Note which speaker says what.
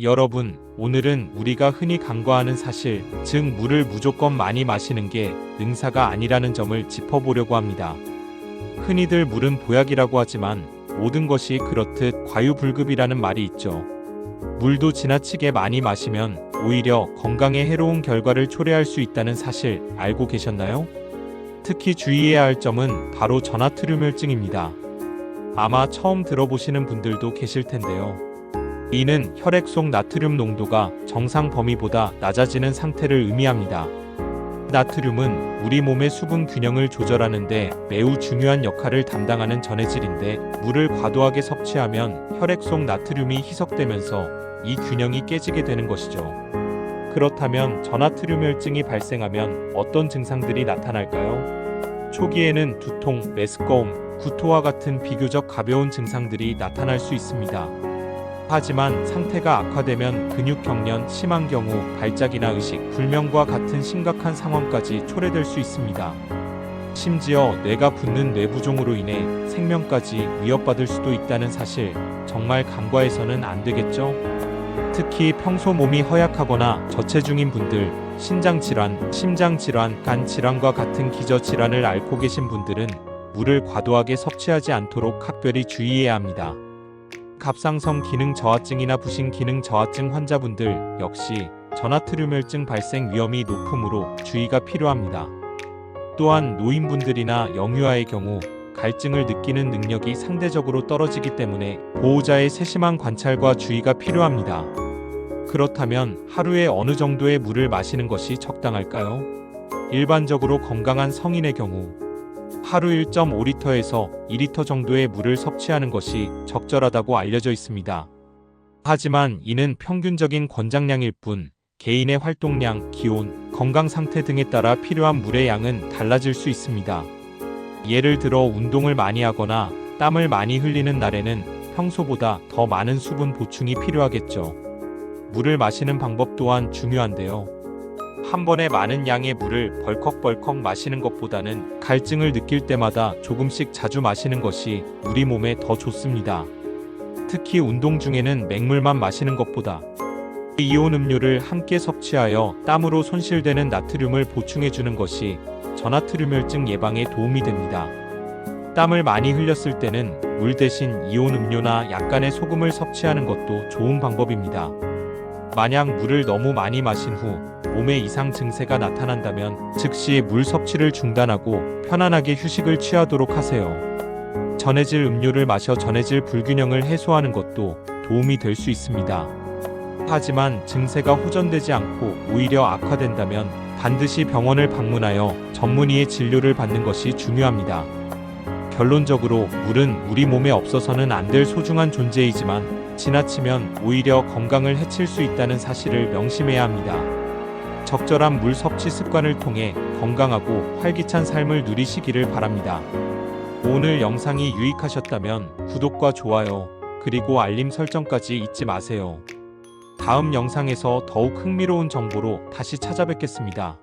Speaker 1: 여러분, 오늘은 우리가 흔히 간과하는 사실, 즉 물을 무조건 많이 마시는 게 능사가 아니라는 점을 짚어보려고 합니다. 흔히들 물은 보약이라고 하지만 모든 것이 그렇듯 과유불급이라는 말이 있죠. 물도 지나치게 많이 마시면 오히려 건강에 해로운 결과를 초래할 수 있다는 사실 알고 계셨나요? 특히 주의해야 할 점은 바로 전하트륨혈증입니다. 아마 처음 들어보시는 분들도 계실 텐데요. 이는 혈액 속 나트륨 농도가 정상 범위보다 낮아지는 상태를 의미합니다. 나트륨은 우리 몸의 수분 균형을 조절하는 데 매우 중요한 역할을 담당하는 전해질인데, 물을 과도하게 섭취하면 혈액 속 나트륨이 희석되면서 이 균형이 깨지게 되는 것이죠. 그렇다면 전하트륨혈증이 발생하면 어떤 증상들이 나타날까요? 초기에는 두통, 메스꺼움, 구토와 같은 비교적 가벼운 증상들이 나타날 수 있습니다. 하지만 상태가 악화되면 근육 경련, 심한 경우 발작이나 의식, 불명과 같은 심각한 상황까지 초래될 수 있습니다. 심지어 뇌가 붓는 뇌부종으로 인해 생명까지 위협받을 수도 있다는 사실, 정말 간과해서는 안 되겠죠? 특히 평소 몸이 허약하거나 저체중인 분들, 신장질환, 심장질환, 간질환과 같은 기저질환을 앓고 계신 분들은 물을 과도하게 섭취하지 않도록 각별히 주의해야 합니다. 갑상선 기능 저하증이나 부신 기능 저하증 환자분들 역시 전하트륨혈증 발생 위험이 높으므로 주의가 필요합니다. 또한 노인분들이나 영유아의 경우 갈증을 느끼는 능력이 상대적으로 떨어지기 때문에 보호자의 세심한 관찰과 주의가 필요합니다. 그렇다면 하루에 어느 정도의 물을 마시는 것이 적당할까요? 일반적으로 건강한 성인의 경우 하루 1.5리터에서 2리터 정도의 물을 섭취하는 것이 적절하다고 알려져 있습니다. 하지만 이는 평균적인 권장량일 뿐, 개인의 활동량, 기온, 건강 상태 등에 따라 필요한 물의 양은 달라질 수 있습니다. 예를 들어 운동을 많이 하거나 땀을 많이 흘리는 날에는 평소보다 더 많은 수분 보충이 필요하겠죠. 물을 마시는 방법 또한 중요한데요. 한 번에 많은 양의 물을 벌컥벌컥 마시는 것보다는 갈증을 느낄 때마다 조금씩 자주 마시는 것이 우리 몸에 더 좋습니다. 특히 운동 중에는 맹물만 마시는 것보다 이온 음료를 함께 섭취하여 땀으로 손실되는 나트륨을 보충해주는 것이 전하트륨혈증 예방에 도움이 됩니다. 땀을 많이 흘렸을 때는 물 대신 이온 음료나 약간의 소금을 섭취하는 것도 좋은 방법입니다. 만약 물을 너무 많이 마신 후 몸에 이상 증세가 나타난다면 즉시 물 섭취를 중단하고 편안하게 휴식을 취하도록 하세요. 전해질 음료를 마셔 전해질 불균형을 해소하는 것도 도움이 될 수 있습니다. 하지만 증세가 호전되지 않고 오히려 악화된다면 반드시 병원을 방문하여 전문의의 진료를 받는 것이 중요합니다. 결론적으로 물은 우리 몸에 없어서는 안 될 소중한 존재이지만 지나치면 오히려 건강을 해칠 수 있다는 사실을 명심해야 합니다. 적절한 물 섭취 습관을 통해 건강하고 활기찬 삶을 누리시기를 바랍니다. 오늘 영상이 유익하셨다면 구독과 좋아요, 그리고 알림 설정까지 잊지 마세요. 다음 영상에서 더욱 흥미로운 정보로 다시 찾아뵙겠습니다.